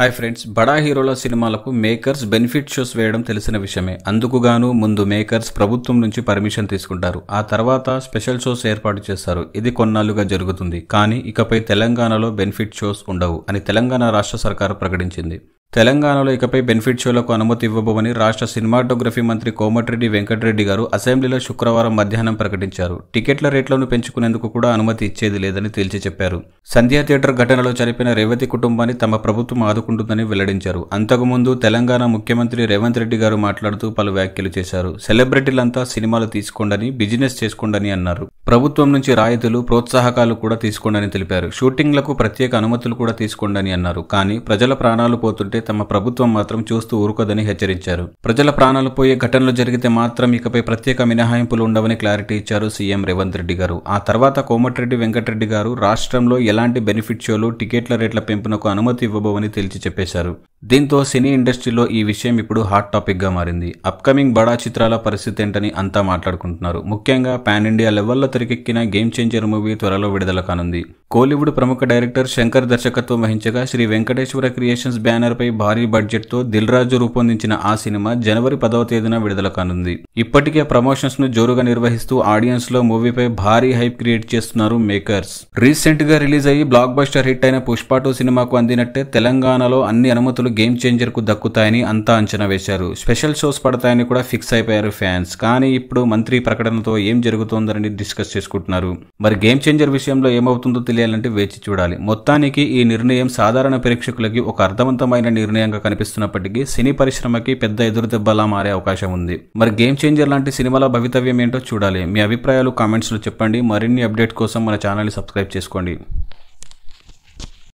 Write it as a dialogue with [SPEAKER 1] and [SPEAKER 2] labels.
[SPEAKER 1] Hi friends, బడా హీరోల సినిమాలకు మేకర్స్ బెనిఫిట్ షోస్ వేయడం తెలిసిన విషయమే. అందుకుగాను ముందు మేకర్స్ ప్రభుత్వం నుంచి పర్మిషన్ తీసుకుంటారు. ఆ తర్వాత స్పెషల్ షోస్ ఏర్పాటు చేస్తారు. ఇది కొన్నాళ్లుగా జరుగుతుంది. కానీ ఇకపై తెలంగాణలో బెనిఫిట్ షోస్ ఉండవు అని తెలంగాణ రాష్ట్ర సర్కారు ప్రకటించింది. తెలంగాణలో ఇకపై బెనిఫిట్ షోలకు అనుమతి ఇవ్వబోమని రాష్ట్ర సినిమాటోగ్రఫీ మంత్రి కోమటిరెడ్డి వెంకటరెడ్డి గారు అసెంబ్లీలో శుక్రవారం మధ్యాహ్నం ప్రకటించారు. టికెట్ల రేట్లను పెంచుకునేందుకు కూడా అనుమతి ఇచ్చేది లేదని తేల్చి చెప్పారు. సంధ్యా థియేటర్ ఘటనలో చనిపోయిన రేవతి కుటుంబాన్ని తమ ప్రభుత్వం ఆదుకుంటుందని వెల్లడించారు. అంతకుముందు తెలంగాణ ముఖ్యమంత్రి రేవంత్ రెడ్డి గారు మాట్లాడుతూ పలు వ్యాఖ్యలు చేశారు. సెలబ్రిటీలంతా సినిమాలు తీసుకోండని, బిజినెస్ చేసుకోండని అన్నారు. ప్రభుత్వం నుంచి రాయితీలు, ప్రోత్సాహకాలు కూడా తీసుకోండని తెలిపారు. షూటింగ్లకు ప్రత్యేక అనుమతులు కూడా తీసుకోండని అన్నారు. కానీ ప్రజల ప్రాణాలు పోతుంటే తమ ప్రభుత్వం మాత్రం చూస్తూ ఊరుకోదని హెచ్చరించారు. ప్రజల ప్రాణాలు పోయే ఘటనలు జరిగితే మాత్రం ఇకపై ప్రత్యేక మినహాయింపులు ఉండవని క్లారిటీ ఇచ్చారు సీఎం రేవంత్ రెడ్డి గారు. ఆ తర్వాత కోమటిరెడ్డి వెంకటరెడ్డి గారు రాష్ట్రంలో ఎలాంటి బెనిఫిట్ షోలు, టికెట్ల రేట్ల పెంపునకు అనుమతి ఇవ్వబోమని తేల్చి చెప్పేశారు. దీంతో సినీ ఇండస్ట్రీలో ఈ విషయం ఇప్పుడు హాట్ టాపిక్ గా మారింది. అప్కమింగ్ బడా చిత్రాల పరిస్థితి ఏంటని అంతా మాట్లాడుకుంటున్నారు. ముఖ్యంగా పాన్ ఇండియా లెవెల్లో తెరకెక్కిన గేమ్ చేంజర్ మూవీ త్వరలో విడుదల కానుంది. కోలీవుడ్ ప్రముఖ డైరెక్టర్ శంకర్ దర్శకత్వం వహించగా శ్రీ వెంకటేశ్వర క్రియేషన్స్ బ్యానర్ పై భారీ బడ్జెట్ తో దిల్ రాజు రూపొందించిన ఆ సినిమా జనవరి 10వ తేదీన విడుదల కానుంది. ఇప్పటికే ప్రమోషన్స్ ను జోరుగా నిర్వహిస్తూ ఆడియన్స్ లో మూవీపై భారీ హైప్ క్రియేట్ చేస్తున్నారు మేకర్స్. రీసెంట్ గా రిలీజ్ అయ్యి బ్లాక్ బస్టర్ హిట్ అయిన పుష్ప 2 సినిమాకు అందినట్టే తెలంగాణలో అన్ని అనుమతులు గేమ్ చేంజర్ కు దక్కుతాయని అంతా అంచనా వేశారు. స్పెషల్ షోస్ పడతాయని కూడా ఫిక్స్ అయిపోయారు ఫ్యాన్స్. కానీ ఇప్పుడు మంత్రి ప్రకటనతో ఏం జరుగుతోందని డిస్కస్ చేసుకుంటున్నారు. మరి గేమ్ చేంజర్ విషయంలో ఏమవుతుందో తెలియాలంటే వేచి చూడాలి. మొత్తానికి ఈ నిర్ణయం సాధారణ ప్రేక్షకులకి ఒక అర్థవంతమైన నిర్ణయంగా కనిపిస్తున్నప్పటికీ సినీ పరిశ్రమకి పెద్ద ఎదురుదెబ్బలా మారే అవకాశం ఉంది. మరి గేమ్ చేంజర్ లాంటి సినిమాల భవితవ్యం ఏంటో చూడాలి. మీ అభిప్రాయాలు కామెంట్స్ లో చెప్పండి. మరిన్ని అప్డేట్ కోసం మన ఛానల్ ని సబ్స్క్రైబ్ చేసుకోండి.